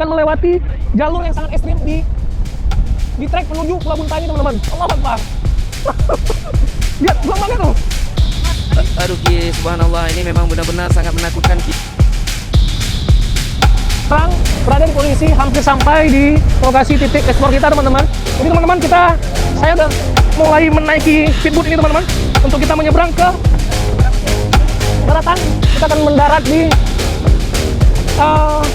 akan melewati jalur yang sangat ekstrim di trek menuju Pulau Bunta ini teman-teman. Allah Akbar. Lihat gelombangnya tuh. Aduh Ki, subhanallah, ini memang benar-benar sangat menakutkan Ki. Sekarang berada di posisi hampir sampai di lokasi titik ekspor kita teman-teman. Jadi teman-teman saya udah mulai menaiki speedboat ini teman-teman untuk kita menyeberang ke daratan. Kita akan mendarat di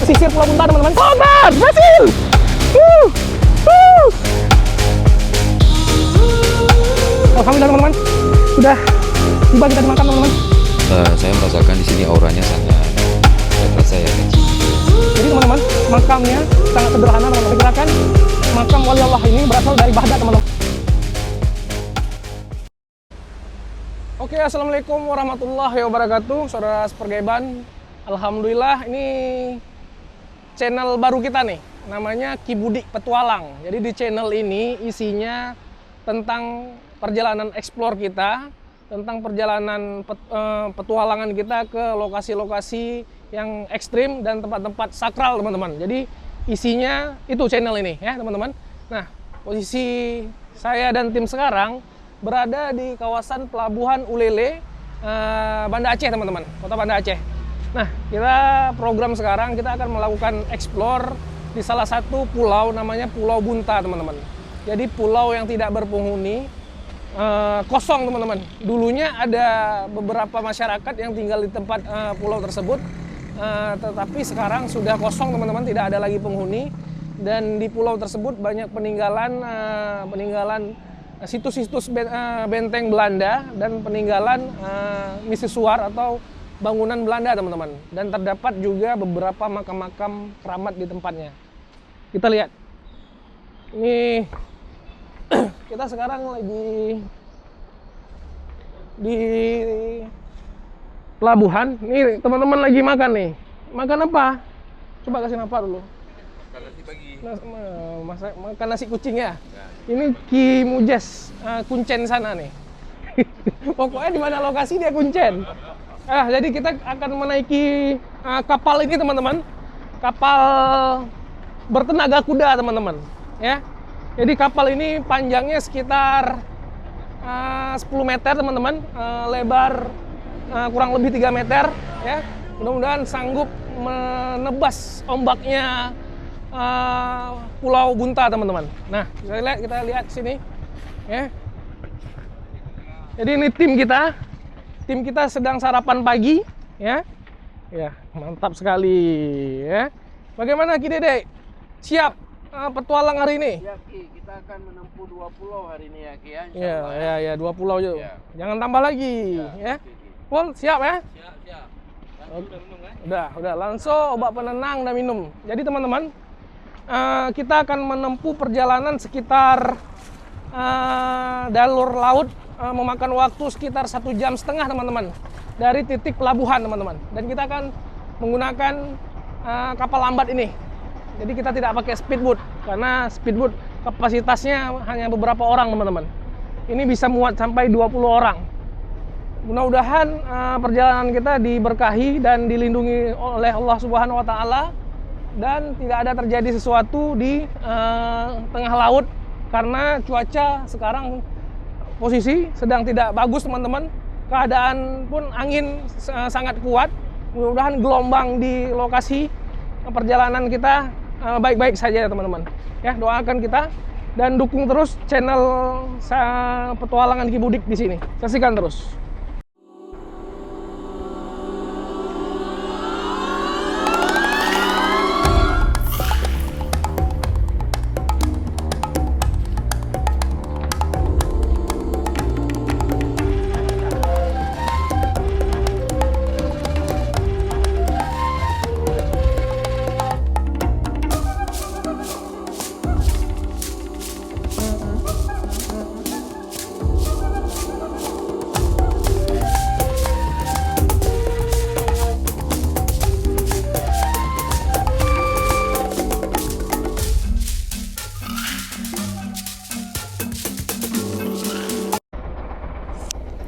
pesisir Pulau Bunta teman-teman. Selamat berhasil. Alhamdulillah teman-teman, sudah tiba kita di makam teman-teman. Saya merasakan di sini auranya sangat terasa ya kecil. Jadi teman-teman, makamnya sangat sederhana teman-teman. Dikirakan makam wali Allah ini berasal dari Baghdad teman-teman. Oke, assalamualaikum warahmatullahi wabarakatuh, saudara sepergaiban. Alhamdulillah, ini channel baru kita nih, namanya Ki Budi Petualang. Jadi di channel ini isinya tentang perjalanan eksplor kita, tentang perjalanan petualangan kita ke lokasi-lokasi yang ekstrim dan tempat-tempat sakral teman-teman. Jadi isinya itu channel ini ya teman-teman. Nah, posisi saya dan tim sekarang berada di kawasan Pelabuhan Ulele, Banda Aceh teman-teman, kota Banda Aceh. Nah, kita program sekarang kita akan melakukan eksplor di salah satu pulau namanya Pulau Bunta teman-teman. Jadi pulau yang tidak berpenghuni, kosong teman-teman. Dulunya ada beberapa masyarakat yang tinggal di tempat pulau tersebut, tetapi sekarang sudah kosong teman-teman, tidak ada lagi penghuni. Dan di pulau tersebut banyak peninggalan situs-situs benteng Belanda dan peninggalan misusuar atau bangunan Belanda teman-teman. Dan terdapat juga beberapa makam-makam keramat di tempatnya. Kita lihat. Ini kita sekarang lagi di pelabuhan. Nih teman-teman lagi makan nih. Makan apa? Coba kasih apa dulu. Makan nasi pagi. Makan nasi kucing ya. Ini Ki Mujes, Kuncen sana nih. Pokoknya di mana lokasi dia Kuncen. Jadi kita akan menaiki kapal ini teman-teman. Kapal bertenaga kuda teman-teman. Ya. Jadi kapal ini panjangnya sekitar 10 meter teman-teman, lebar kurang lebih 3 meter ya. Mudah-mudahan sanggup menebas ombaknya Pulau Bunta teman-teman. Nah, kita lihat sini ya. Jadi ini tim kita sedang sarapan pagi ya. Ya, mantap sekali ya. Bagaimana Ki Dede? Siap petualang hari ini? Ya Ki, kita akan menempuh 2 pulau hari ini ya Ki ya. Ya, 2 pulau yuk. Ya. Jangan tambah lagi ya. Pol, siap ya? Siap. Udah minum kan? Udah. Langsung obat penenang dan minum. Jadi teman-teman, kita akan menempuh perjalanan sekitar jalur laut, memakan waktu sekitar 1,5 jam teman-teman dari titik pelabuhan teman-teman. Dan kita akan menggunakan kapal lambat ini. Jadi kita tidak pakai speedboat karena speedboat kapasitasnya hanya beberapa orang teman-teman. Ini bisa muat sampai 20 orang. Mudah-mudahan perjalanan kita diberkahi dan dilindungi oleh Allah Subhanahu wa taala dan tidak ada terjadi sesuatu di tengah laut karena cuaca sekarang posisi sedang tidak bagus teman-teman. Keadaan pun angin sangat kuat. Mudah-mudahan gelombang di lokasi perjalanan kita baik-baik saja ya teman-teman. Ya, doakan kita dan dukung terus channel petualangan Ki Budi di sini. Saksikan terus.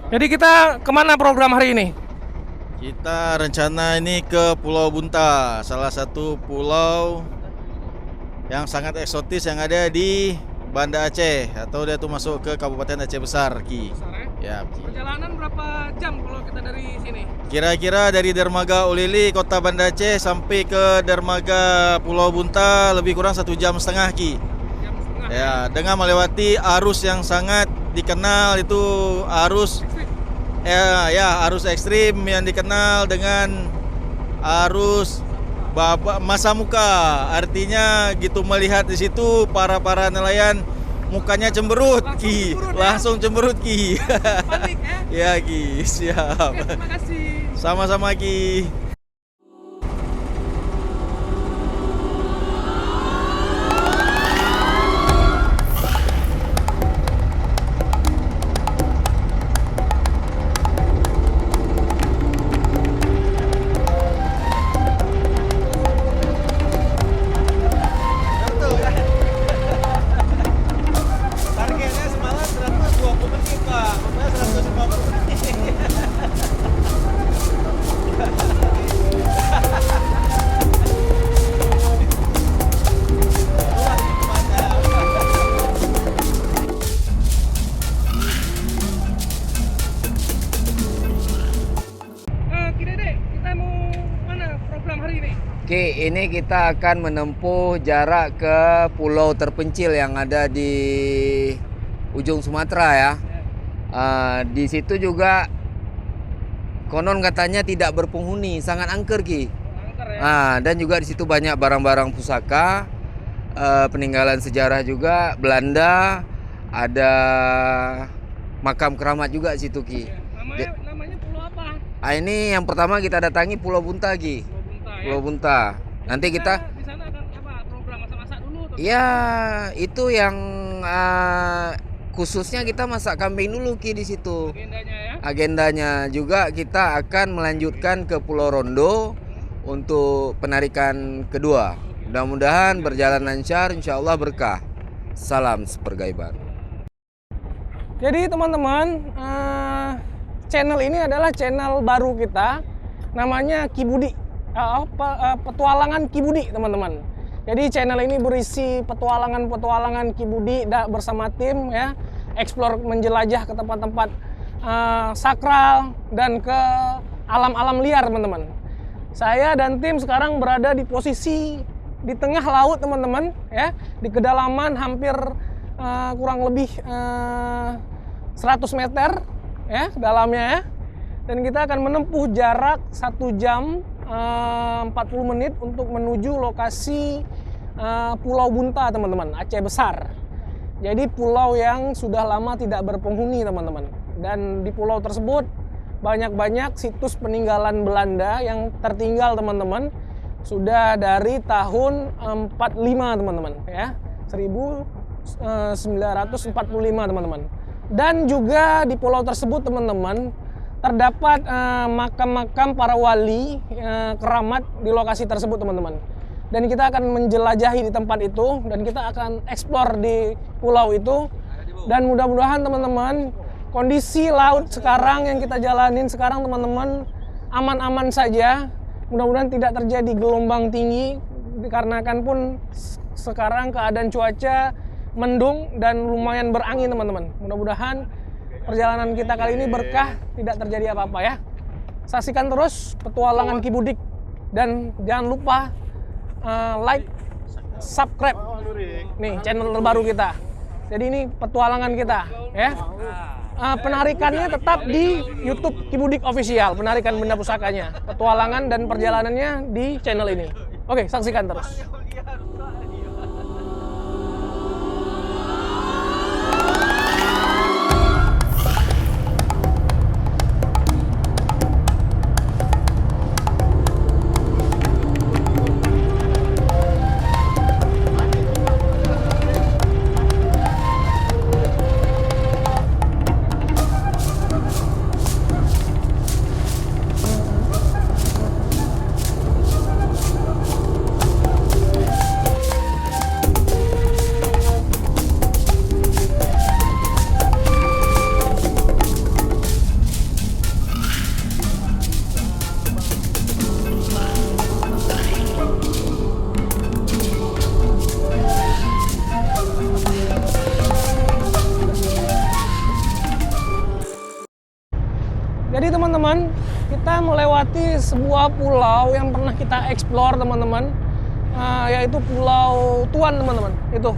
Jadi kita kemana program hari ini? Kita rencana ini ke Pulau Bunta, salah satu pulau yang sangat eksotis yang ada di Banda Aceh, atau dia tuh masuk ke Kabupaten Aceh Besar, Ki. Besar ya? Ya, Ki. Perjalanan berapa jam kalau kita dari sini? Kira-kira dari dermaga Ulili, Kota Banda Aceh sampai ke dermaga Pulau Bunta lebih kurang 1,5 jam, Ki. Jam setengah. Ya, dengan melewati arus yang sangat dikenal itu arus arus ekstrim yang dikenal dengan arus masa muka. Artinya gitu, melihat di situ para nelayan mukanya cemberut, Ki. Langsung cemberut, Ki. Panik ya? Ya, Ki. Siap. Oke, terima kasih. Sama-sama, Ki. Targetnya semalam 120 menit, Pak. Rupanya 150 menit. Ki Dede, kita mau mana program hari ini? Oke, ini kita akan menempuh jarak ke pulau terpencil yang ada di ujung Sumatera ya. Di situ juga konon katanya tidak berpenghuni, sangat angker, Ki. Angker ya? Dan juga di situ banyak barang-barang pusaka, peninggalan sejarah juga Belanda, ada makam keramat juga di situ, Ki. Namanya pulau apa? Ini yang pertama kita datangi Pulau Bunta, Ki. Pulau Bunta ya? Pulau Bunta. Nanti kita di sana akan apa? Program masak-masak dulu atau ya itu yang khususnya kita masak kambing dulu, Ki, di situ. agendanya ya? Agendanya juga kita akan melanjutkan ke Pulau Rondo untuk penarikan kedua. Mudah-mudahan berjalan lancar, insya Allah berkah. Salam sepergaiban. Jadi teman-teman, channel ini adalah channel baru kita, namanya Ki Budi, petualangan Ki Budi, teman-teman. Jadi channel ini berisi petualangan Ki Budi bersama tim ya, explore, menjelajah ke tempat-tempat sakral dan ke alam-alam liar, teman-teman. Saya dan tim sekarang berada di posisi di tengah laut, teman-teman, ya, di kedalaman hampir kurang lebih 100 meter ya dalamnya ya. Dan kita akan menempuh jarak 1 jam 40 menit untuk menuju lokasi Pulau Bunta, teman-teman, Aceh Besar. Jadi pulau yang sudah lama tidak berpenghuni, teman-teman. Dan di pulau tersebut banyak-banyak situs peninggalan Belanda yang tertinggal, teman-teman. Sudah dari tahun 45, teman-teman, ya. 1945, teman-teman. Dan juga di pulau tersebut, teman-teman, terdapat makam-makam para wali keramat di lokasi tersebut, teman-teman. Dan kita akan menjelajahi di tempat itu, dan kita akan eksplor di pulau itu. Dan mudah-mudahan, teman-teman, kondisi laut sekarang yang kita jalanin sekarang, teman-teman, aman-aman saja. Mudah-mudahan tidak terjadi gelombang tinggi, dikarenakan pun sekarang keadaan cuaca mendung dan lumayan berangin, teman-teman. Mudah-mudahan perjalanan kita kali ini berkah, tidak terjadi apa-apa ya. Saksikan terus petualangan Ki Budik, dan jangan lupa like, subscribe nih channel terbaru kita. Jadi ini petualangan kita ya. Penarikannya tetap di YouTube Ki Budik Official, penarikan benda pusakanya, petualangan dan perjalanannya di channel ini. Oke, saksikan terus. melewati sebuah pulau yang pernah kita explore teman-teman, yaitu Pulau Tuan teman-teman. Itu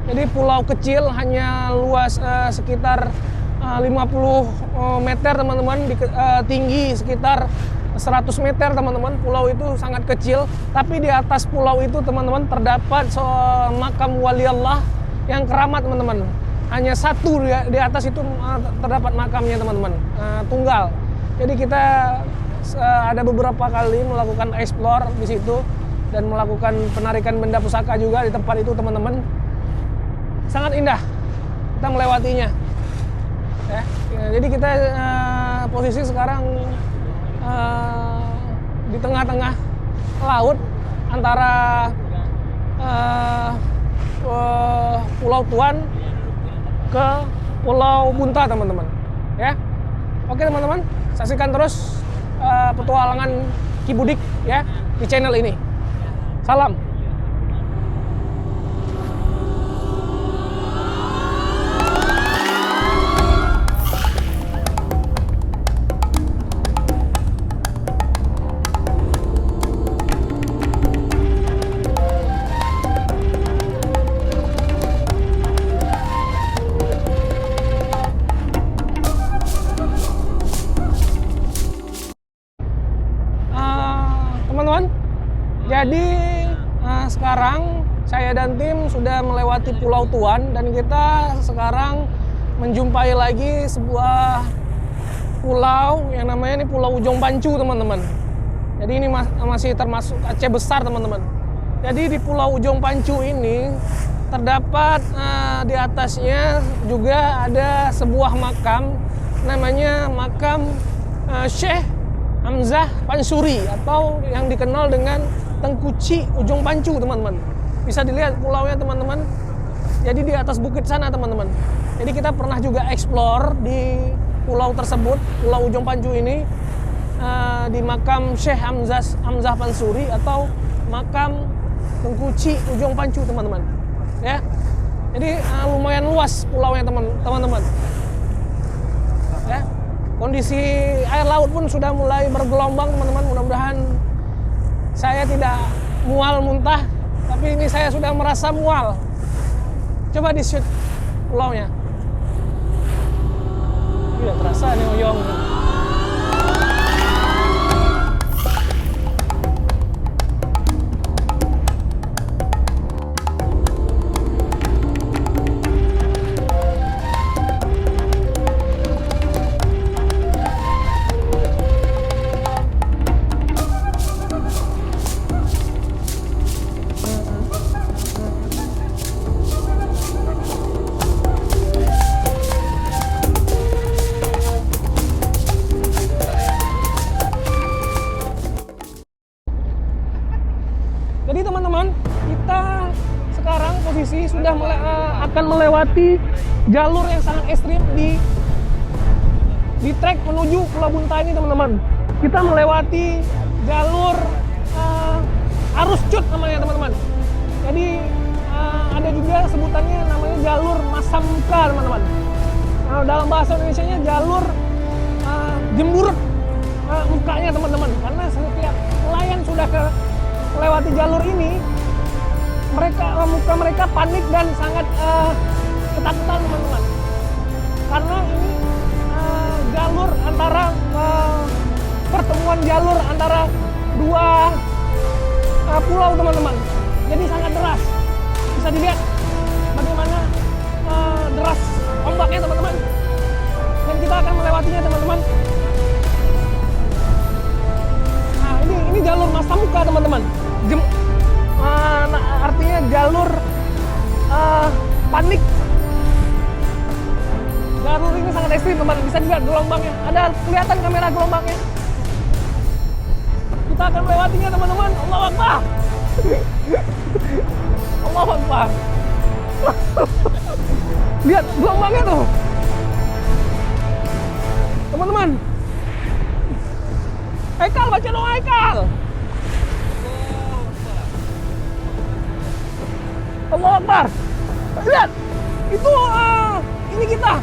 jadi pulau kecil, hanya luas sekitar 50 meter teman-teman, tinggi sekitar 100 meter teman-teman. Pulau itu sangat kecil, tapi di atas pulau itu teman-teman terdapat makam wali Allah yang keramat teman-teman. Hanya satu di atas itu terdapat makamnya teman-teman, tunggal. Jadi kita ada beberapa kali melakukan explore di situ dan melakukan penarikan benda pusaka juga di tempat itu teman-teman. Sangat indah kita melewatinya. Ya, jadi kita posisi sekarang di tengah-tengah laut antara Pulau Tuan ke Pulau Bunta teman-teman. Ya, oke teman-teman, saksikan terus petualangan Ki Budik ya di channel ini. Salam. Teman-teman, jadi sekarang saya dan tim sudah melewati Pulau Tuan dan kita sekarang menjumpai lagi sebuah pulau yang namanya ini Pulau Ujung Pancu teman-teman. Jadi ini masih termasuk Aceh besar teman-teman. Jadi di Pulau Ujung Pancu ini terdapat di atasnya juga ada sebuah makam, namanya makam Syekh Hamzah Pansuri atau yang dikenal dengan Tengkuci Ujung Pancu teman-teman. Bisa dilihat pulaunya teman-teman. Jadi di atas bukit sana teman-teman. Jadi kita pernah juga explore di pulau tersebut, Pulau Ujung Pancu ini, di makam Syekh Hamzah Pansuri atau makam Tengkuci Ujung Pancu teman-teman. Ya, jadi lumayan luas pulaunya teman-teman. Ya. Kondisi air laut pun sudah mulai bergelombang teman-teman. Mudah-mudahan saya tidak mual muntah, tapi ini saya sudah merasa mual. Coba di shoot pulaunya. Tidak terasa nih oyong. Jadi teman-teman, kita sekarang posisi sudah akan melewati jalur yang sangat ekstrim di trek menuju Pulau Bunta ini teman-teman. Kita melewati jalur arus cut namanya teman-teman. Jadi ada juga sebutannya namanya jalur masam muka teman-teman. Nah, dalam bahasa Indonesianya jalur jemburut mukanya teman-teman. Karena setiap nelayan sudah melewati jalur ini, muka mereka panik dan sangat ketakutan teman-teman. Karena ini jalur antara pertemuan jalur antara dua pulau teman-teman. Jadi sangat deras. Bisa dilihat bagaimana deras ombaknya teman-teman. Dan kita akan melewatinya teman-teman. Nah, ini jalur masa muka teman-teman. Artinya jalur panik. Jalur ini sangat ekstrim teman-teman. Bisa dilihat gelombangnya. Ada kelihatan kamera gelombangnya. Kita akan melewatinya teman-teman. Allahu Akbar. Allahu Akbar. Lihat gelombangnya tuh. Teman-teman. Haikal, baca doa Haikal. Allahu Akbar. Lihat. Itu ini kita.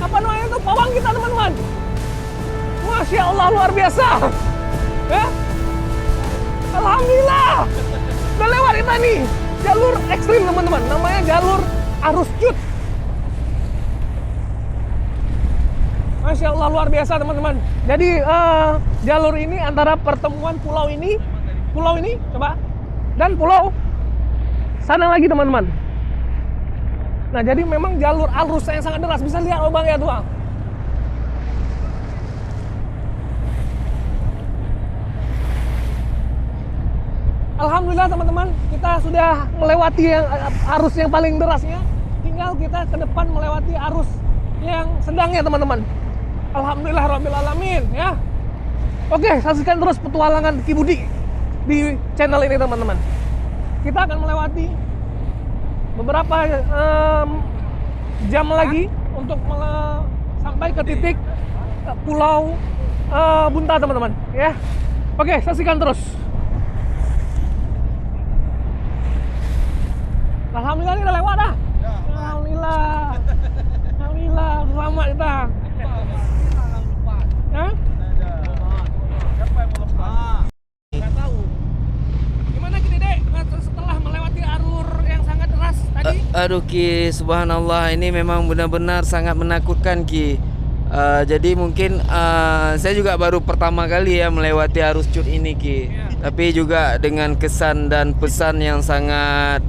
Apa namanya tuh? Pawang kita teman-teman. Wah. Masya Allah, luar biasa. Ya. Alhamdulillah. Udah lewat kita nih. Jalur ekstrim teman-teman. Namanya jalur arus cut. Masya Allah, luar biasa teman-teman. Jadi jalur ini antara pertemuan pulau ini, coba, dan pulau sana lagi teman-teman. Nah, jadi memang jalur arusnya yang sangat deras. Bisa lihat oh bang ya tuh. Alhamdulillah teman-teman, kita sudah melewati arus yang paling derasnya. Tinggal kita ke depan melewati arus yang sedangnya teman-teman. Alhamdulillah rabbil alamin ya. Oke, saksikan terus petualangan Ki Budi di channel ini teman-teman. Kita akan melewati beberapa jam lagi untuk sampai ke titik Pulau Bunta teman-teman ya. Oke, saksikan terus. Alhamdulillah ini udah lewat dah. Alhamdulillah. Alhamdulillah, selamat kita. Hah? Siapa yang mau lepas? Nggak tahu. Gimana Ki Dede setelah melewati alur yang sangat deras tadi? Aduh Ki, subhanallah, ini memang benar-benar sangat menakutkan Ki. Jadi mungkin saya juga baru pertama kali ya melewati arus cut ini Ki. Tapi juga dengan kesan dan pesan yang sangat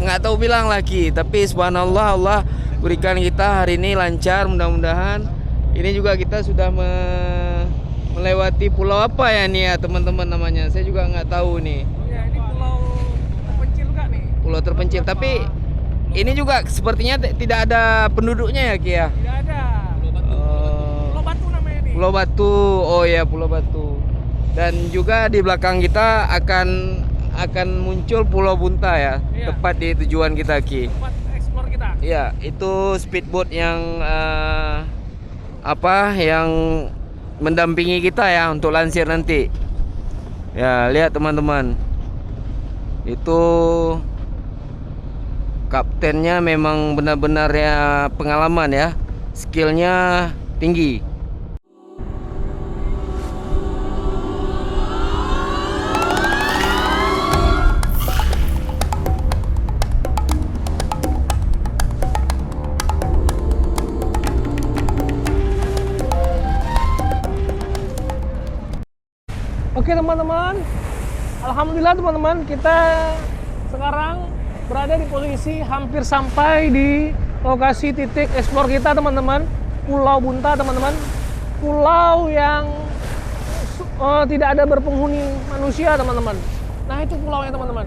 nggak tahu bilang lagi. Tapi subhanallah, Allah berikan kita hari ini lancar, mudah-mudahan. Ini juga kita sudah melewati pulau apa ya nih ya teman-teman namanya. Saya juga nggak tahu nih. Ya, ini pulau terpencil juga nih. Pulau terpencil, tapi ini juga sepertinya tidak ada penduduknya ya Ki ya. Tidak ada. Pulau Batu namanya nih. Pulau Batu, oh ya Pulau Batu. Dan juga di belakang kita akan muncul Pulau Bunta ya, Iya. tepat di tujuan kita Ki. Tempat eksplor kita. Iya, itu speedboat yang yang mendampingi kita ya untuk lansir nanti. Ya, lihat teman-teman. Itu kaptennya memang benar-benar ya pengalaman ya. Skillnya tinggi. Oke teman-teman, alhamdulillah teman-teman, kita sekarang berada di posisi hampir sampai di lokasi titik eksplor kita teman-teman, Pulau Bunta teman-teman. Pulau yang tidak ada berpenghuni manusia teman-teman. Nah itu pulaunya teman-teman.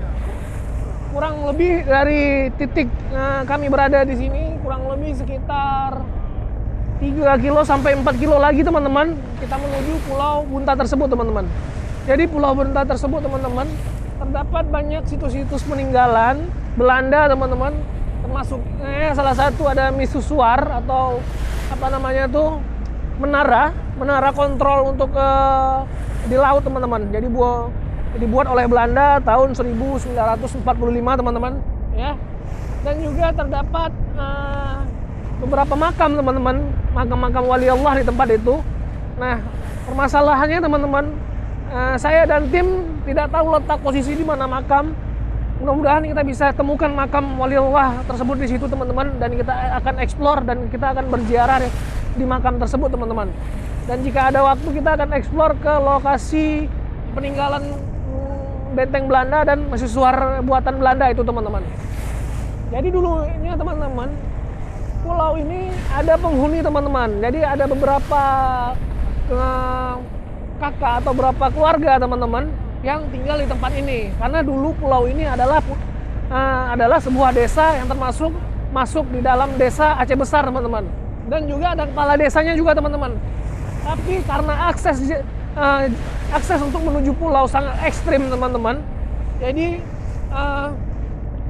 Kurang lebih dari titik kami berada di sini, kurang lebih sekitar 3 kilo sampai 4 kilo lagi teman-teman, kita menuju Pulau Bunta tersebut teman-teman. Jadi Pulau Bunta tersebut teman-teman, terdapat banyak situs-situs peninggalan Belanda teman-teman, termasuk salah satu ada misusuar atau apa namanya tuh menara kontrol untuk di laut teman-teman. Jadi dibuat oleh Belanda tahun 1945 teman-teman ya. Dan juga terdapat beberapa makam teman-teman, makam-makam wali Allah di tempat itu. Nah, permasalahannya teman-teman, saya dan tim tidak tahu letak posisi di mana makam. Mudah-mudahan kita bisa temukan makam wali Allah tersebut di situ teman-teman, dan kita akan eksplor dan kita akan berziarah di makam tersebut teman-teman. Dan jika ada waktu kita akan eksplor ke lokasi peninggalan benteng Belanda dan misusuar buatan Belanda itu teman-teman. Jadi dulunya teman-teman, pulau ini ada penghuni teman-teman. Jadi ada beberapa kakak atau beberapa keluarga teman-teman yang tinggal di tempat ini. Karena dulu pulau ini adalah sebuah desa yang masuk di dalam desa Aceh Besar teman-teman. Dan juga ada kepala desanya juga teman-teman. Tapi karena akses untuk menuju pulau sangat ekstrim teman-teman. Jadi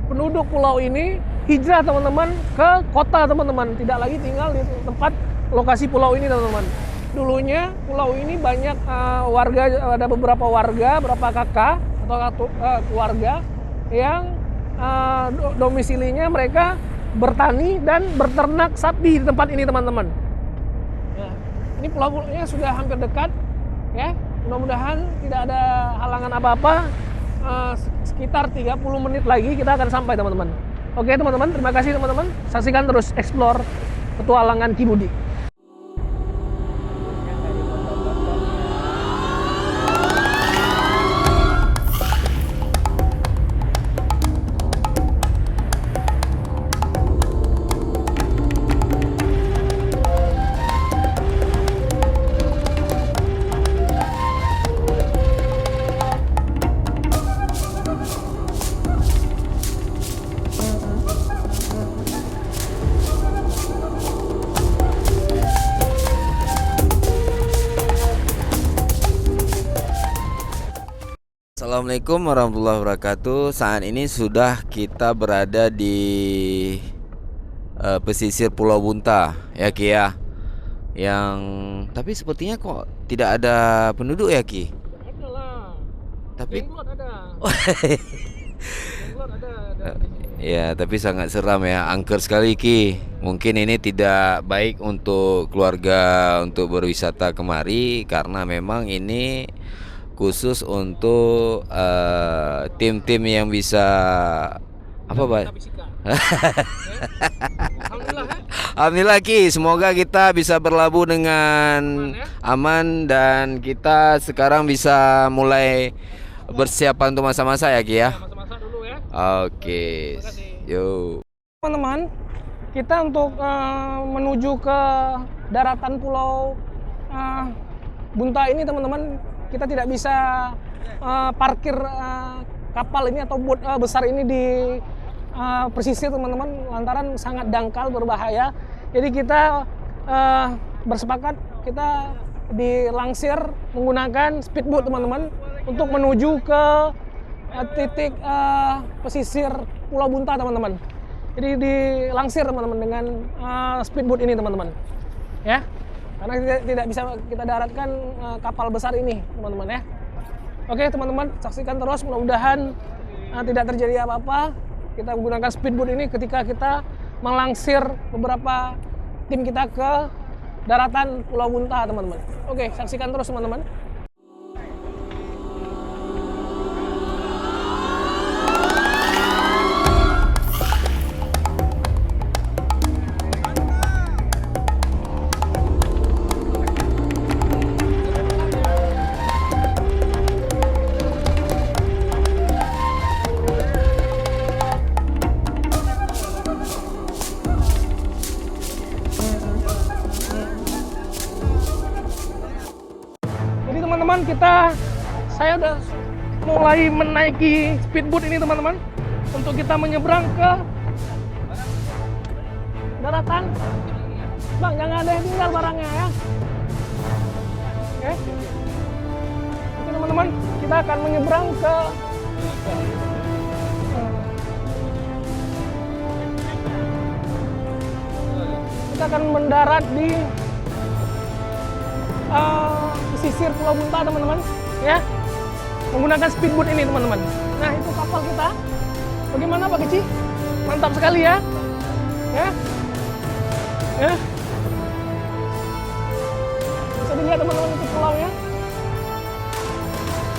penduduk pulau ini hijrah teman-teman ke kota teman-teman, tidak lagi tinggal di tempat lokasi pulau ini teman-teman. Dulunya pulau ini banyak warga, ada beberapa warga, beberapa kakak atau keluarga yang domisilinya mereka bertani dan berternak sapi di tempat ini teman-teman. Ya. Ini pulau-pulaunya sudah hampir dekat, ya. Mudah-mudahan tidak ada halangan apa-apa. Sekitar 30 menit lagi kita akan sampai, teman-teman. Oke, teman-teman, terima kasih teman-teman. Saksikan terus explore petualangan Ki Budi. Assalamualaikum warahmatullahi wabarakatuh. Saat ini sudah kita berada di pesisir Pulau Bunta, ya Ki ya. Yang tapi sepertinya kok tidak ada penduduk ya Ki. Ada lah. Tapi ada. ada. ya, tapi sangat seram ya, angker sekali Ki. Mungkin ini tidak baik untuk keluarga untuk berwisata kemari karena memang ini khusus untuk tim-tim yang bisa apa Pak? Alhamdulillah, ya. Alhamdulillah Ki, semoga kita bisa berlabuh dengan aman dan kita sekarang bisa mulai bersiapan untuk masa-masa ya Ki ya. Masa-masa dulu ya. Oke, yuk. Teman-teman, kita untuk menuju ke daratan Pulau Bunta ini, teman-teman, kita tidak bisa parkir kapal ini atau bot besar ini di pesisir, teman-teman, lantaran sangat dangkal, berbahaya. Jadi kita bersepakat kita dilangsir menggunakan speedboat, teman-teman, untuk menuju ke titik pesisir Pulau Bunta, teman-teman. Jadi dilangsir, teman-teman, dengan speedboat ini, teman-teman, ya. Karena tidak bisa kita daratkan kapal besar ini, teman-teman, ya. Oke, teman-teman, saksikan terus. Mudah-mudahan tidak terjadi apa-apa. Kita menggunakan speedboat ini ketika kita melangsir beberapa tim kita ke daratan Pulau Bunta, teman-teman. Oke, saksikan terus, teman-teman. Saya udah mulai menaiki speedboat ini, teman-teman, untuk kita menyeberang ke daratan. Bang, jangan ada yang tinggal barangnya ya. Oke. Oke, teman-teman, kita akan menyeberang ke kita akan mendarat di pesisir Pulau Bunta, teman-teman, ya, menggunakan speedboat ini, teman-teman. Nah, itu kapal kita. Bagaimana Pak Keci? Mantap sekali ya, ya, ya. Bisa dilihat, teman-teman, itu pulaunya.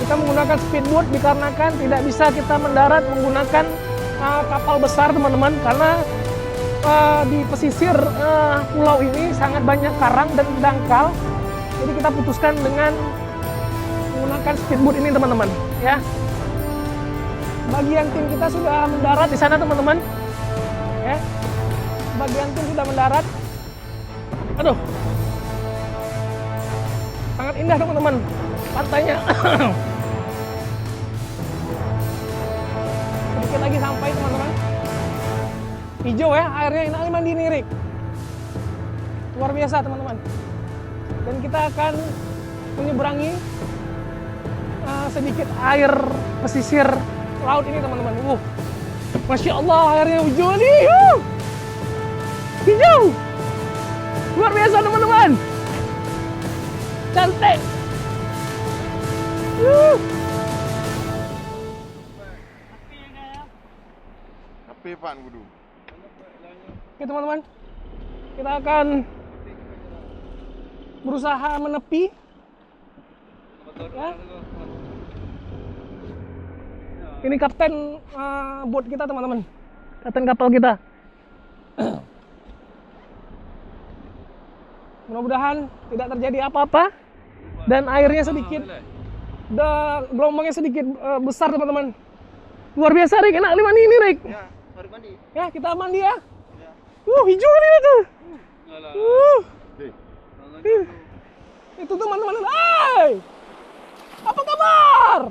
Kita menggunakan speedboat dikarenakan tidak bisa kita mendarat menggunakan kapal besar, teman-teman, karena di pesisir pulau ini sangat banyak karang dan dangkal. Jadi kita putuskan dengan menggunakan speedboat ini, teman-teman, ya. Bagian tim kita sudah mendarat di sana, teman-teman, ya. Bagian tim sudah mendarat. Aduh, sangat indah, teman-teman, pantainya. Sedikit lagi sampai, teman-teman. Hijau ya, airnya enak mandi nirik. Luar biasa, teman-teman. Dan kita akan menyeberangi sedikit air pesisir laut ini, teman-teman. Masya Allah, airnya hijau nih. Hijau. Luar biasa, teman-teman. Cantik. Tapi Pak Gudu. Oke, teman-teman. Kita akan berusaha menepi. Ya. Ini kapten boat kita teman-teman, kapten kapal kita. Mudah-mudahan tidak terjadi apa-apa dan airnya sedikit, gelombangnya sedikit besar teman-teman. Luar biasa Rick, enak mandi ini Rick. Ya, mari mandi. Ya kita mandi ya. Hijau nih tuh. Itu teman-teman. Hai, apa kabar?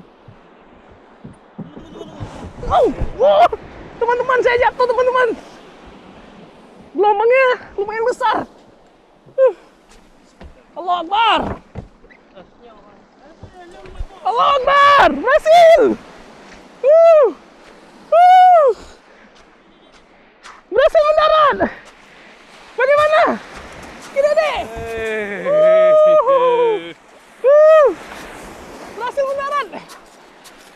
Teman-teman saya jatuh teman-teman. Gelombangnya lumayan besar. Allahu Akbar. Allahu Akbar, berhasil. Berhasil mendarat. Bagaimana? Kita deh. Berhasil mendarat.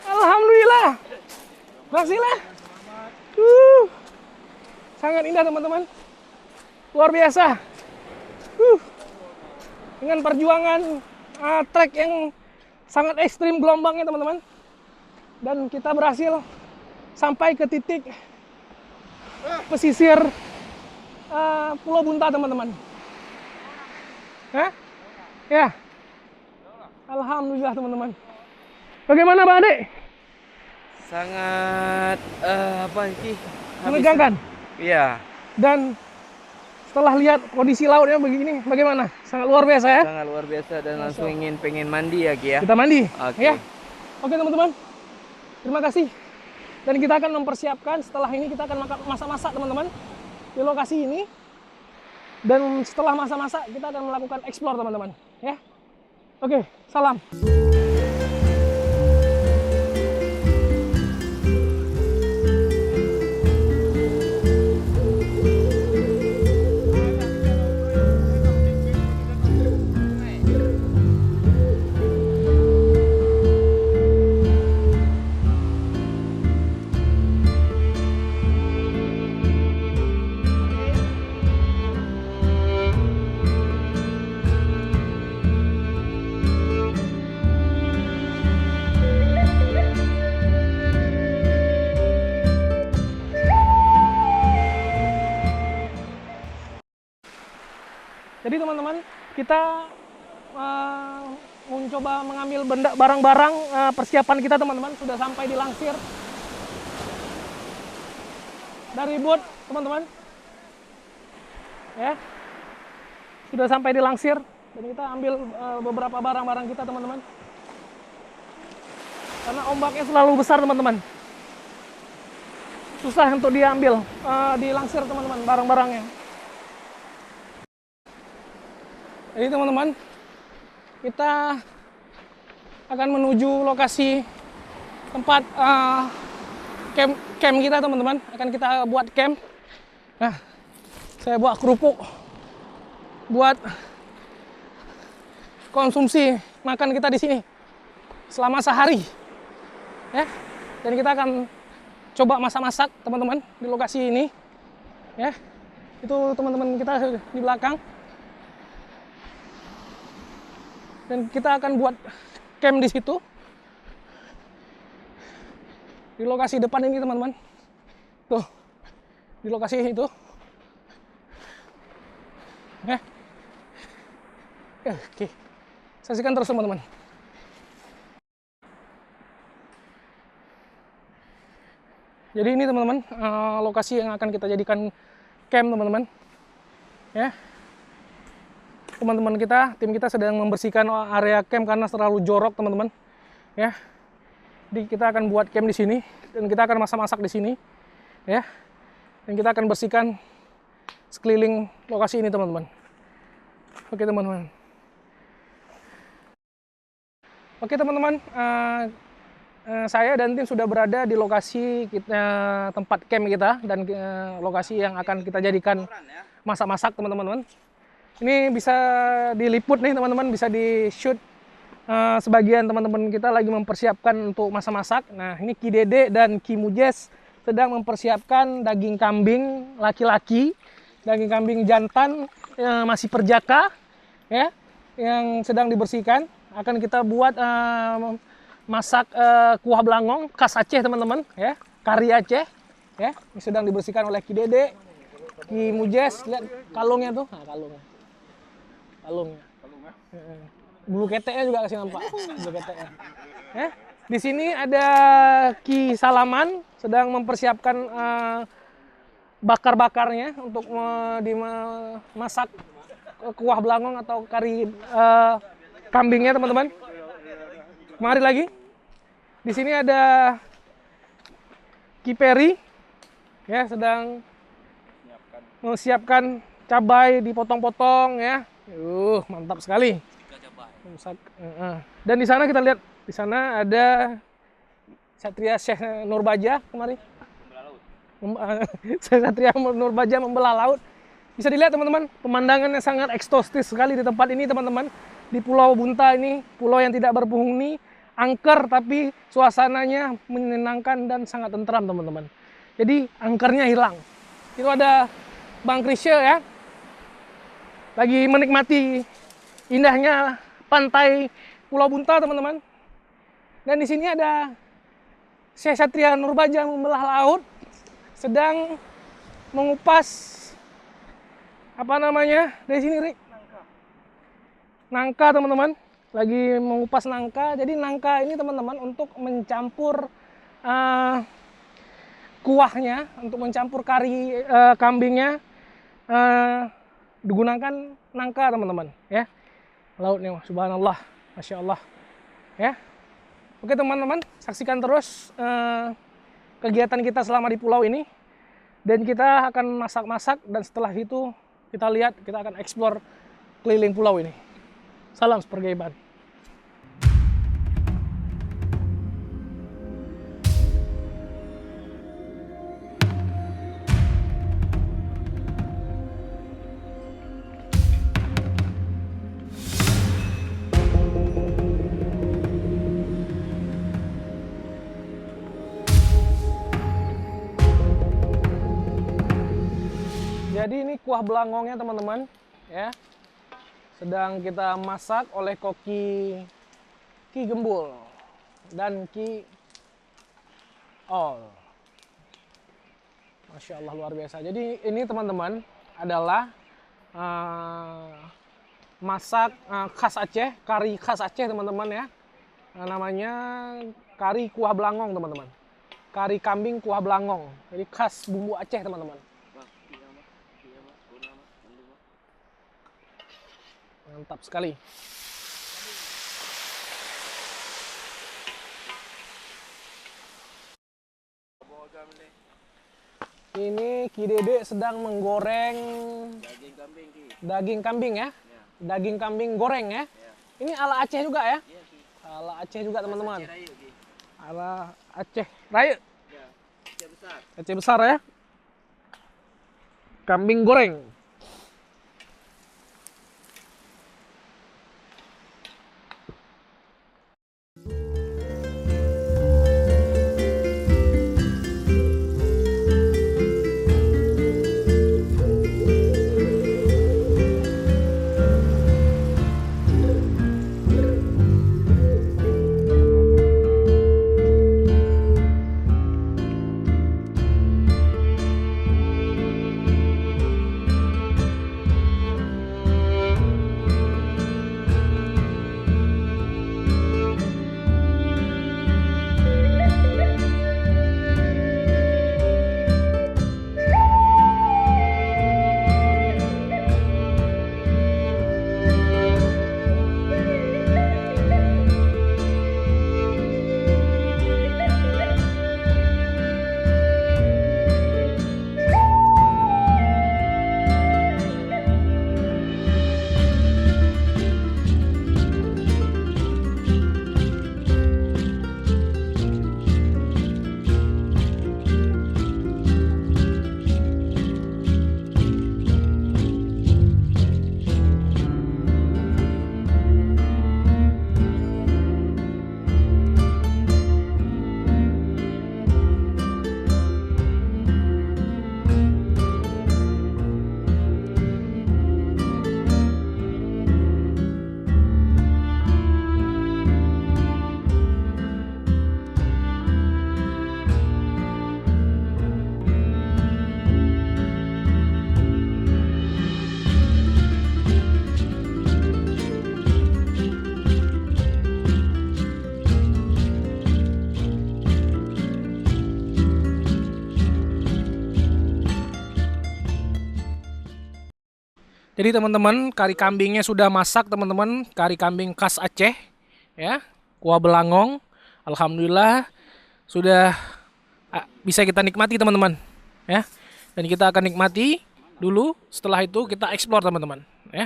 Alhamdulillah. Berhasil ya. Sangat indah teman-teman. Luar biasa. Dengan perjuangan trek yang sangat ekstrim gelombangnya teman-teman. Dan kita berhasil sampai ke titik pesisir Pulau Bunta teman-teman. Ya. Alhamdulillah teman-teman. Bagaimana Pak Ade? Sangat Menegangkan. Iya, Dan setelah lihat kondisi lautnya begini, bagaimana? Sangat luar biasa ya. sangat luar biasa dan langsung pengen mandi ya Ki ya. Kita mandi. Oke. Ya. Oke teman-teman. Terima kasih. Dan kita akan mempersiapkan setelah ini kita akan masak-masak teman-teman di lokasi ini. Dan setelah masak-masak kita akan melakukan explore teman-teman. Ya. Oke, salam. Jadi teman-teman, kita mencoba mengambil barang-barang persiapan kita teman-teman. Sudah sampai di Langsir dari boat teman-teman. Ya, sudah sampai di Langsir dan kita ambil beberapa barang-barang kita teman-teman. Karena ombaknya selalu besar teman-teman. Susah untuk diambil di Langsir teman-teman barang-barangnya. Jadi teman-teman, kita akan menuju lokasi tempat camp kita teman-teman. Akan kita buat camp. Nah, saya bawa kerupuk buat konsumsi makan kita di sini selama sehari. Ya, dan kita akan coba masak-masak teman-teman di lokasi ini. Ya, itu teman-teman kita di belakang. Dan kita akan buat camp di situ. Di lokasi depan ini teman-teman. Tuh. Di lokasi itu. Ya. Oke. Saksikan terus teman-teman. Jadi ini teman-teman lokasi yang akan kita jadikan camp teman-teman. Ya. Teman-teman kita, tim kita sedang membersihkan area camp karena terlalu jorok teman-teman. Ya, jadi kita akan buat camp di sini dan kita akan masak-masak di sini, ya. Dan kita akan bersihkan sekeliling lokasi ini teman-teman. Oke teman-teman. Oke teman-teman, saya dan tim sudah berada di lokasi tempat camp kita dan lokasi yang akan kita jadikan masak-masak teman-teman. Ini bisa diliput nih teman-teman, bisa di shoot sebagian teman-teman kita lagi mempersiapkan untuk masak-masak. Nah ini Ki Dede dan Ki Mujes sedang mempersiapkan daging kambing laki-laki, daging kambing jantan masih perjaka, ya. yang sedang dibersihkan. Akan kita buat masak kuah belangong khas Aceh teman-teman, ya, kari Aceh, ya. Ini sedang dibersihkan oleh Ki Dede, Ki Mujes. Lihat kalungnya tuh, nah, kalungnya. Bulu keteknya juga kasih nampak, bulu keteknya. Ya. Di sini ada Ki Salaman sedang mempersiapkan bakar-bakarnya untuk dimasak kuah belangong atau kari kambingnya teman-teman. Mari lagi. Di sini ada Ki Peri, ya, sedang menyiapkan cabai dipotong-potong, ya. Mantap sekali. Dan di sana kita lihat, di sana ada Satria Syekh Nurbaja kemari. Satria Nurbaja membelah laut. Bisa dilihat teman-teman, pemandangannya sangat eksotis sekali di tempat ini teman-teman. Di Pulau Bunta ini, pulau yang tidak berpenghuni, angker tapi suasananya menyenangkan dan sangat tentram teman-teman. Jadi angkernya hilang. Itu ada Bang Krisya, ya, lagi menikmati indahnya pantai Pulau Bunta teman-teman. Dan di sini ada Syekh Satria Nurbaja membelah laut, sedang mengupas apa namanya dari sini, Rik? Nangka teman-teman, lagi mengupas nangka. Jadi nangka ini teman-teman untuk mencampur kuahnya, untuk mencampur kari kambingnya, digunakan nangka teman-teman, ya. Lautnya, subhanallah, masya Allah, ya. Oke teman-teman, saksikan terus kegiatan kita selama di pulau ini, dan kita akan masak-masak, dan setelah itu kita lihat, kita akan eksplor keliling pulau ini. Salam sepergaiban. Jadi ini kuah belangongnya teman-teman, ya, sedang kita masak oleh koki Ki Gembul dan Ki Ol. Masya Allah, luar biasa. Jadi ini teman-teman adalah masak khas Aceh, kari khas Aceh teman-teman, ya. Namanya kari kuah belangong teman-teman. Kari kambing kuah belangong. Jadi khas bumbu Aceh teman-teman. Mantap sekali. Ini Ki Dede sedang menggoreng daging kambing, ya. Daging kambing goreng, ya. Ini ala Aceh juga, ya. Ala Aceh juga teman-teman. Ala Aceh Raya. Aceh besar, ya. Kambing goreng. Jadi teman-teman, kari kambingnya sudah masak teman-teman, kari kambing khas Aceh ya, kuah belangong. Alhamdulillah sudah bisa kita nikmati teman-teman ya. Dan kita akan nikmati dulu, setelah itu kita explore teman-teman ya.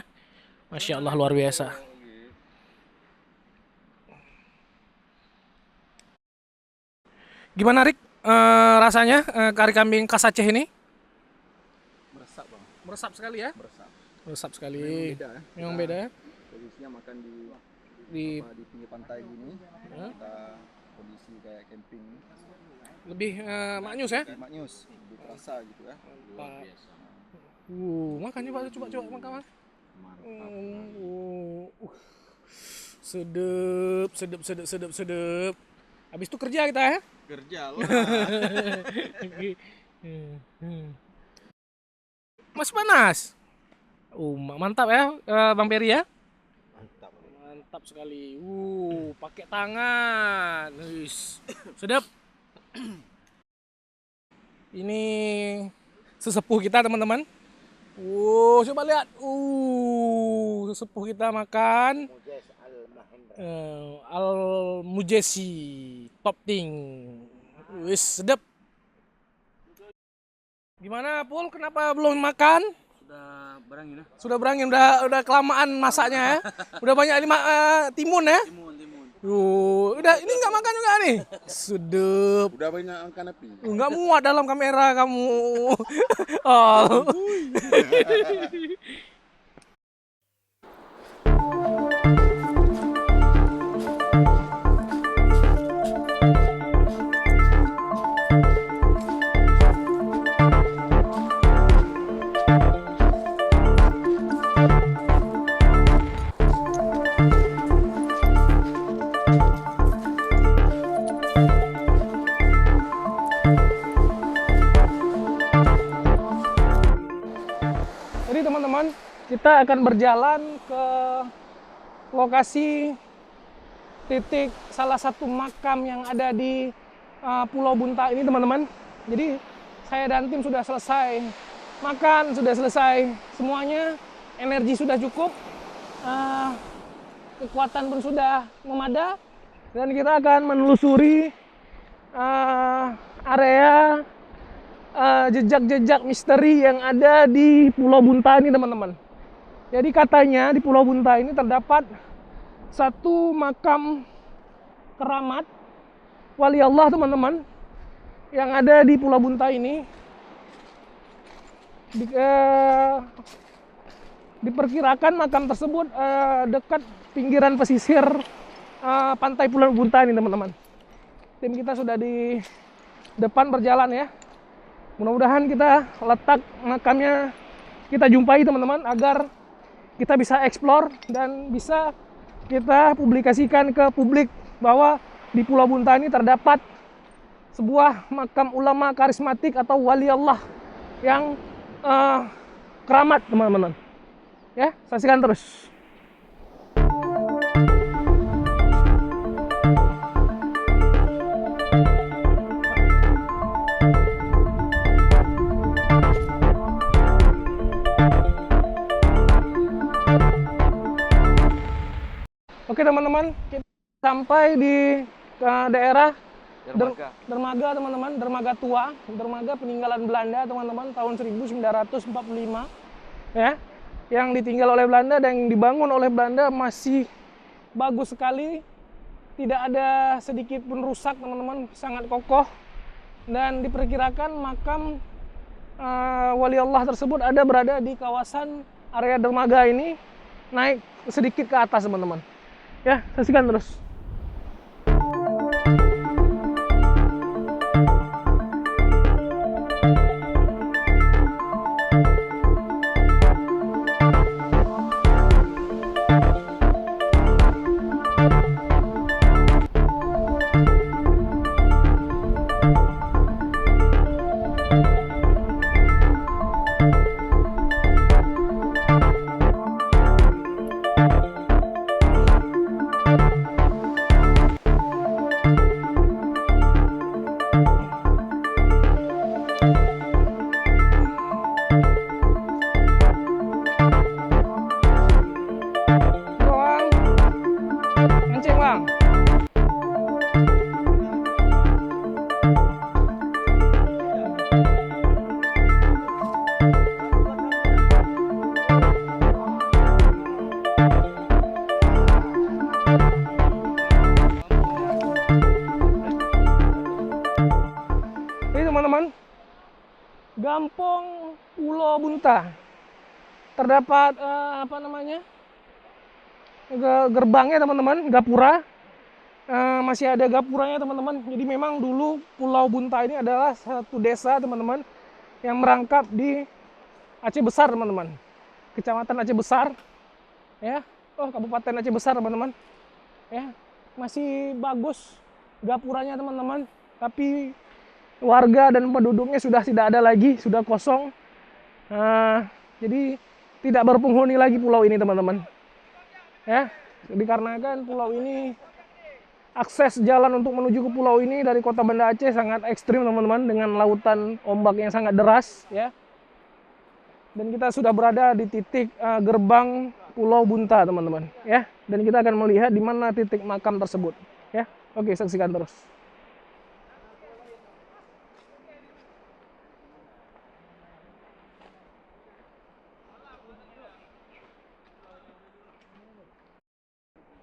Masya Allah, luar biasa. Gimana Rik, rasanya kari kambing khas Aceh ini? Meresap bang, Meresap sekali ya? meresap. Meresap sekali. Beda ya. Memang beda ya? Posisinya makan di Di di pinggir pantai gini, kita kondisi kayak camping, lebih maknyus ya? maknyus, lebih terasa gitu ya. Pak. Makan coba makan. Sedep. Habis itu kerja kita ya? Kerja lah. Masih panas. Mantap ya, Bang Peri ya? Mantap sekali. Pakai tangan. Sedap. Ini sesepuh kita teman-teman. Coba lihat. Sesepuh kita makan. Al-Mujesi top ting. Sedap. Gimana Pul? Kenapa belum makan? Sudah berangin, udah kelamaan masaknya ya. Udah banyak timun ya. Udah ini nggak makan juga nih. Sedep. Udah banyak angkat api. Nggak muat dalam kamera kamu. Oh. Jadi teman-teman, kita akan berjalan ke lokasi titik salah satu makam yang ada di Pulau Bunta ini teman-teman. Jadi saya dan tim sudah selesai makan, sudah selesai semuanya, energi sudah cukup, kekuatan pun sudah memada, dan kita akan menelusuri area jejak-jejak misteri yang ada di Pulau Bunta ini teman-teman. Jadi katanya di Pulau Bunta ini terdapat satu makam keramat wali Allah teman-teman yang ada di Pulau Bunta ini. Diperkirakan makam tersebut dekat pinggiran pesisir pantai Pulau Bunta ini teman-teman. Tim kita sudah di depan berjalan ya. Mudah-mudahan kita letak makamnya kita jumpai teman-teman, agar kita bisa explore dan bisa kita publikasikan ke publik bahwa di Pulau Bunta ini terdapat sebuah makam ulama karismatik atau wali Allah yang keramat teman-teman. Ya, saksikan terus. Oke teman-teman, kita sampai di daerah Dermaga teman-teman, dermaga tua, dermaga peninggalan Belanda teman-teman tahun 1945 ya, yang ditinggal oleh Belanda dan yang dibangun oleh Belanda masih bagus sekali, tidak ada sedikit pun rusak teman-teman, sangat kokoh, dan diperkirakan makam wali Allah tersebut berada di kawasan area dermaga ini, naik sedikit ke atas teman-teman. Ya, saksikan terus. Gampong Pulau Bunta. Terdapat gerbangnya teman-teman, gapura. Masih ada gapuranya teman-teman. Jadi memang dulu Pulau Bunta ini adalah satu desa teman-teman yang merangkap di Aceh Besar teman-teman. Kecamatan Aceh Besar, ya. Oh, Kabupaten Aceh Besar teman-teman. Ya, masih bagus gapuranya teman-teman. Tapi warga dan penduduknya sudah tidak ada lagi, sudah kosong. Jadi tidak berpenghuni lagi pulau ini teman-teman. Ya, dikarenakan pulau ini akses jalan untuk menuju ke pulau ini dari kota Banda Aceh sangat ekstrim teman-teman, dengan lautan ombak yang sangat deras ya. Dan kita sudah berada di titik gerbang Pulau Bunta teman-teman ya. Dan kita akan melihat di mana titik makam tersebut ya. Oke, saksikan terus.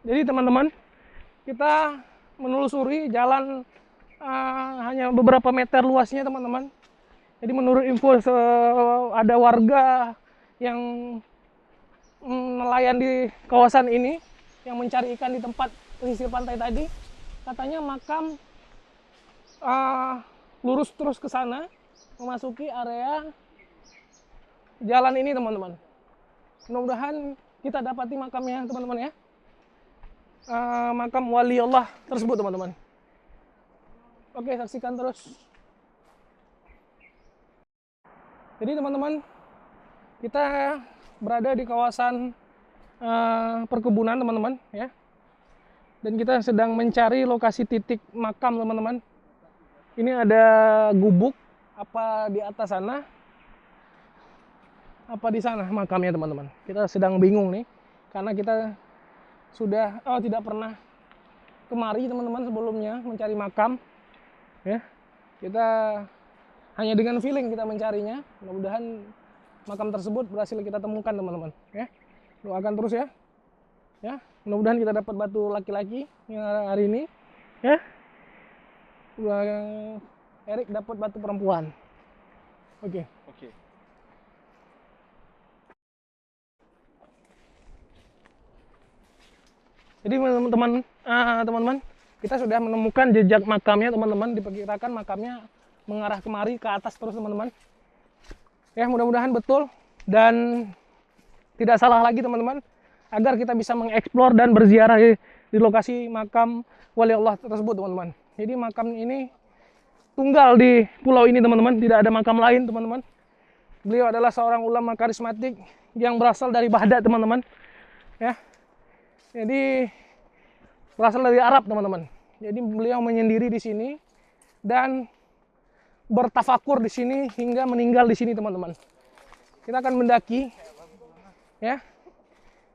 Jadi teman-teman, kita menelusuri jalan hanya beberapa meter luasnya teman-teman. Jadi menurut info ada warga yang nelayan di kawasan ini yang mencari ikan di tempat pesisir pantai tadi. Katanya makam lurus terus ke sana, memasuki area jalan ini teman-teman. Mudah-mudahan kita dapati makamnya teman-teman ya. Makam wali Allah tersebut teman-teman. Oke, saksikan terus. Jadi teman-teman, kita berada di kawasan perkebunan teman-teman ya. Dan kita sedang mencari lokasi titik makam teman-teman. Ini ada gubuk, apa di atas sana, apa di sana makamnya teman-teman. Kita sedang bingung nih, karena kita sudah tidak pernah kemari teman-teman sebelumnya mencari makam ya. Kita hanya dengan feeling kita mencarinya. Mudah-mudahan makam tersebut berhasil kita temukan teman-teman ya. Doakan terus ya. Ya, mudah-mudahan kita dapat batu laki-laki yang hari ini ya. Erik dapat batu perempuan. Oke. Jadi teman-teman, kita sudah menemukan jejak makamnya teman-teman. Diperkirakan makamnya mengarah kemari ke atas terus teman-teman. Ya, mudah-mudahan betul dan tidak salah lagi teman-teman, agar kita bisa mengeksplor dan berziarah di lokasi makam wali Allah tersebut teman-teman. Jadi makam ini tunggal di pulau ini teman-teman, tidak ada makam lain teman-teman. Beliau adalah seorang ulama karismatik yang berasal dari Baghdad teman-teman. Ya. Jadi berasal dari Arab teman-teman. Jadi beliau menyendiri di sini dan bertafakur di sini hingga meninggal di sini teman-teman. Kita akan mendaki, ya.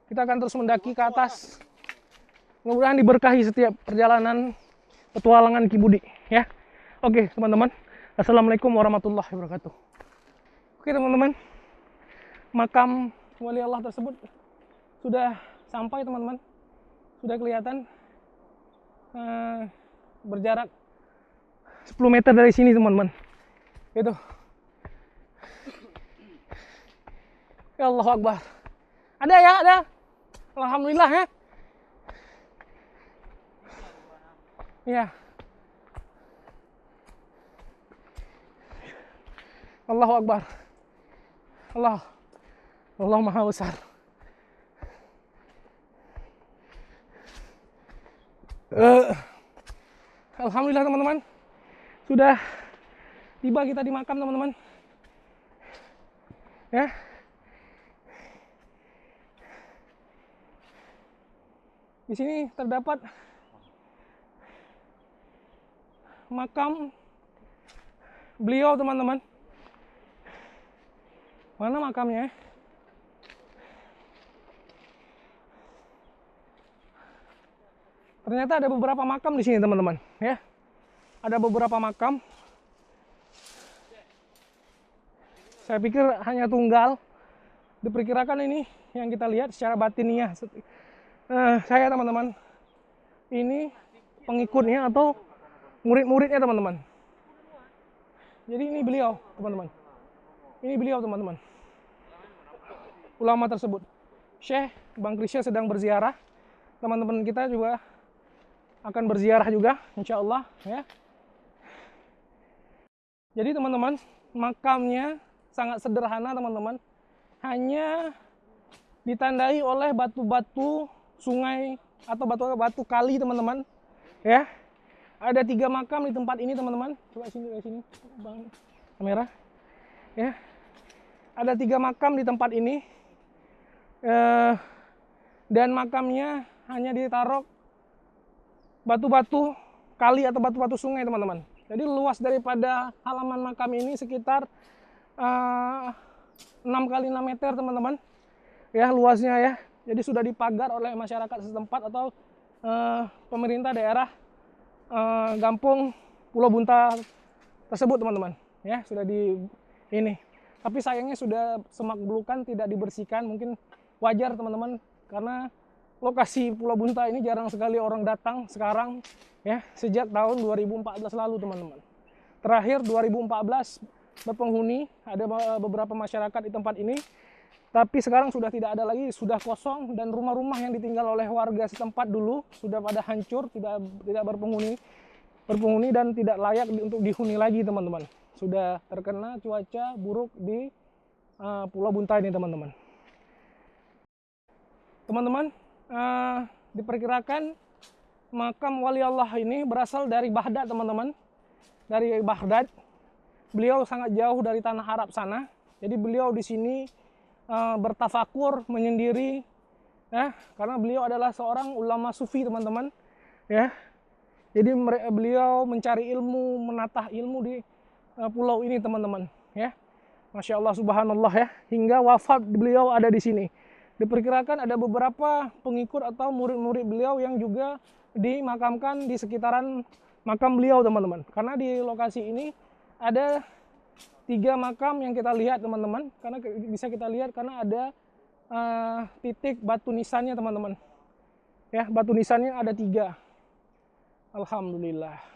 Kita akan terus mendaki ke atas. Mudah-mudahan diberkahi setiap perjalanan petualangan Ki Budi, ya. Oke teman-teman. Assalamualaikum warahmatullahi wabarakatuh. Oke teman-teman, makam wali Allah tersebut sudah sampai teman-teman, sudah kelihatan berjarak 10 meter dari sini teman-teman. Itu. Ya Allahu Akbar. Ada ya, ada. Alhamdulillah ya. Ya. Allahu Akbar. Allah Maha Besar. Alhamdulillah teman-teman, sudah tiba kita di makam teman-teman ya. Di sini terdapat makam beliau teman-teman. Mana makamnya? Ternyata ada beberapa makam di sini teman-teman ya. Ada beberapa makam. Saya pikir hanya tunggal. Diperkirakan ini yang kita lihat secara batiniah. Saya teman-teman, ini pengikutnya atau murid-muridnya teman-teman. Jadi ini beliau teman-teman. Ini beliau teman-teman. Ulama tersebut. Syekh Bang Krisya sedang berziarah. Teman-teman kita juga akan berziarah juga, insya Allah ya. Jadi teman-teman, makamnya sangat sederhana teman-teman. Hanya ditandai oleh batu-batu sungai atau batu-batu kali teman-teman. Ya, ada 3 makam di tempat ini teman-teman. Coba sini, Bang kamera. Ya, ada 3 makam di tempat ini. Dan makamnya hanya ditaruh batu-batu kali atau batu-batu sungai teman-teman. Jadi luas daripada halaman makam ini sekitar 6 kali 6 meter teman-teman. Ya, luasnya ya. Jadi sudah dipagar oleh masyarakat setempat atau pemerintah daerah Gampung Pulau Bunta tersebut teman-teman. Ya, sudah di ini. Tapi sayangnya sudah semak belukan, tidak dibersihkan. Mungkin wajar teman-teman karena lokasi Pulau Bunta ini jarang sekali orang datang sekarang ya, sejak tahun 2014 lalu teman-teman. Terakhir 2014 berpenghuni, ada beberapa masyarakat di tempat ini, tapi sekarang sudah tidak ada lagi, sudah kosong, dan rumah-rumah yang ditinggal oleh warga setempat dulu sudah pada hancur, tidak berpenghuni dan tidak layak untuk dihuni lagi teman-teman. Sudah terkena cuaca buruk di Pulau Bunta ini teman-teman. Teman-teman, diperkirakan makam wali Allah ini berasal dari Baghdad teman-teman. Dari Baghdad. Beliau sangat jauh dari tanah Arab sana. Jadi beliau di sini bertafakur, menyendiri ya, karena beliau adalah seorang ulama sufi teman-teman ya. Jadi beliau mencari ilmu, menatah ilmu di pulau ini teman-teman ya. Masya Allah subhanallah ya, hingga wafat beliau ada di sini. Diperkirakan ada beberapa pengikut atau murid-murid beliau yang juga dimakamkan di sekitaran makam beliau teman-teman. Karena di lokasi ini ada 3 makam yang kita lihat teman-teman. Karena bisa kita lihat karena ada titik batu nisannya teman-teman. Ya, batu nisannya ada 3. Alhamdulillah.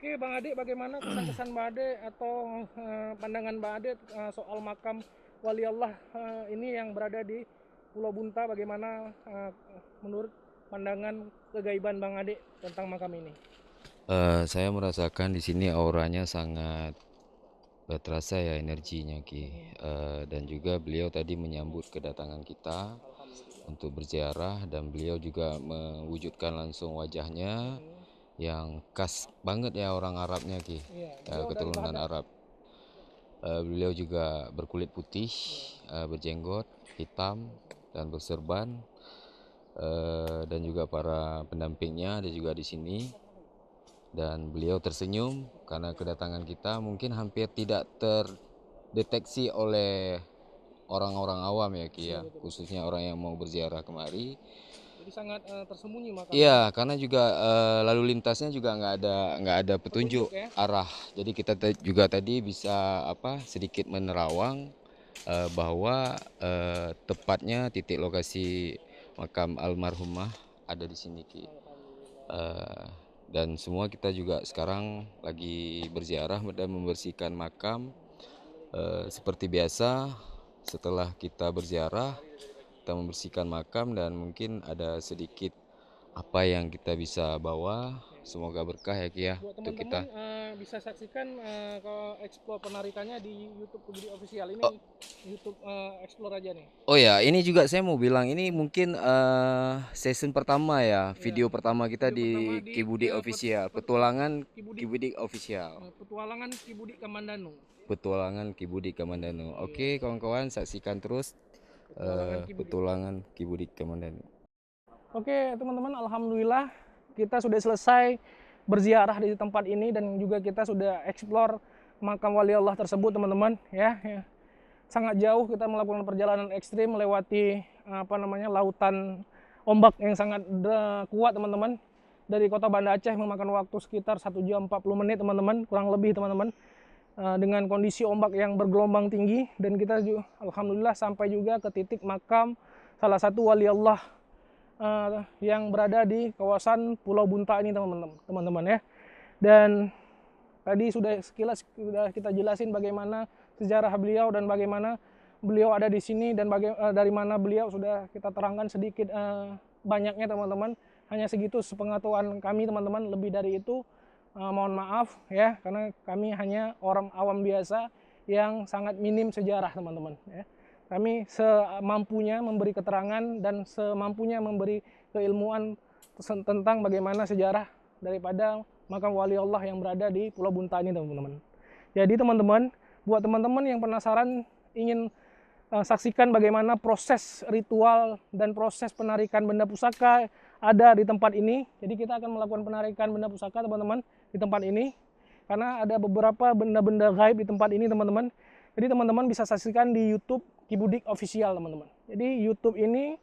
Oke Bang Ade, bagaimana kesan-kesan Bang Ade atau pandangan Bang Ade soal makam Wali Allah ini yang berada di Pulau Bunta? Bagaimana menurut pandangan kegaiban Bang Ade tentang makam ini? Saya merasakan di sini auranya sangat terasa ya, energinya Ki. Dan juga beliau tadi menyambut kedatangan kita untuk berziarah, dan beliau juga mewujudkan langsung wajahnya yang khas banget ya, orang Arabnya Ki. Keturunan Arab. Beliau juga berkulit putih, berjenggot hitam dan berserban, dan juga para pendampingnya ada juga di sini. Dan beliau tersenyum karena kedatangan kita mungkin hampir tidak terdeteksi oleh orang-orang awam ya Ki ya, khususnya orang yang mau berziarah kemari. Jadi sangat tersembunyi makam. Iya, karena juga lalu lintasnya juga nggak ada petunjuk ya? arah. Jadi kita juga tadi bisa sedikit menerawang bahwa tepatnya titik lokasi makam almarhumah ada di sini Ki. Dan semua kita juga sekarang lagi berziarah dan membersihkan makam seperti biasa. Setelah kita berziarah, kita membersihkan makam dan mungkin ada sedikit apa yang kita bisa bawa. Semoga berkah ya Ki ya untuk kita. Bisa saksikan kalau explore penarikannya di YouTube Kibudi Official ini. YouTube explore aja nih. Oh ya, ini juga saya mau bilang, ini mungkin season pertama ya, video pertama kita di Kibudi Official, petualangan Kibudi Official. Petualangan Kibudi Kamandanu. Petualangan Kibudi Kamandanu. Oke, kawan-kawan, saksikan terus petualangan Kibudi Kamandanu. Oke teman-teman, alhamdulillah kita sudah selesai berziarah di tempat ini dan juga kita sudah explore makam wali Allah tersebut teman-teman ya. Sangat jauh kita melakukan perjalanan ekstrim melewati lautan ombak yang sangat kuat teman-teman. Dari kota Banda Aceh memakan waktu sekitar 1 jam 40 menit teman-teman, kurang lebih teman-teman. Dengan kondisi ombak yang bergelombang tinggi dan kita juga alhamdulillah sampai juga ke titik makam salah satu wali Allah yang berada di kawasan Pulau Bunta ini teman-teman ya. Dan tadi sudah sekilas sudah kita jelasin bagaimana sejarah beliau dan bagaimana beliau ada di sini dan dari mana beliau sudah kita terangkan sedikit banyaknya teman-teman. Hanya segitu sepengetahuan kami teman-teman, lebih dari itu mohon maaf ya, karena kami hanya orang awam biasa yang sangat minim sejarah teman-teman ya. Kami semampunya memberi keterangan dan semampunya memberi keilmuan tentang bagaimana sejarah daripada makam wali Allah yang berada di Pulau Bunta ini teman-teman. Jadi teman-teman, buat teman-teman yang penasaran ingin saksikan bagaimana proses ritual dan proses penarikan benda pusaka ada di tempat ini. Jadi kita akan melakukan penarikan benda pusaka teman-teman di tempat ini. Karena ada beberapa benda-benda gaib di tempat ini teman-teman. Jadi teman-teman bisa saksikan di YouTube Kibudik Official teman-teman. Jadi YouTube ini,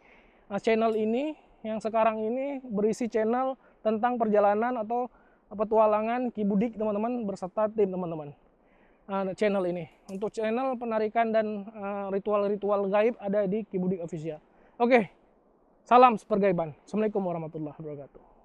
channel ini yang sekarang ini berisi channel tentang perjalanan atau petualangan Kibudik teman-teman berserta tim teman-teman. Channel ini untuk channel penarikan dan ritual-ritual gaib ada di Kibudik Official. Oke, salam sepergaiban. Assalamualaikum warahmatullahi wabarakatuh.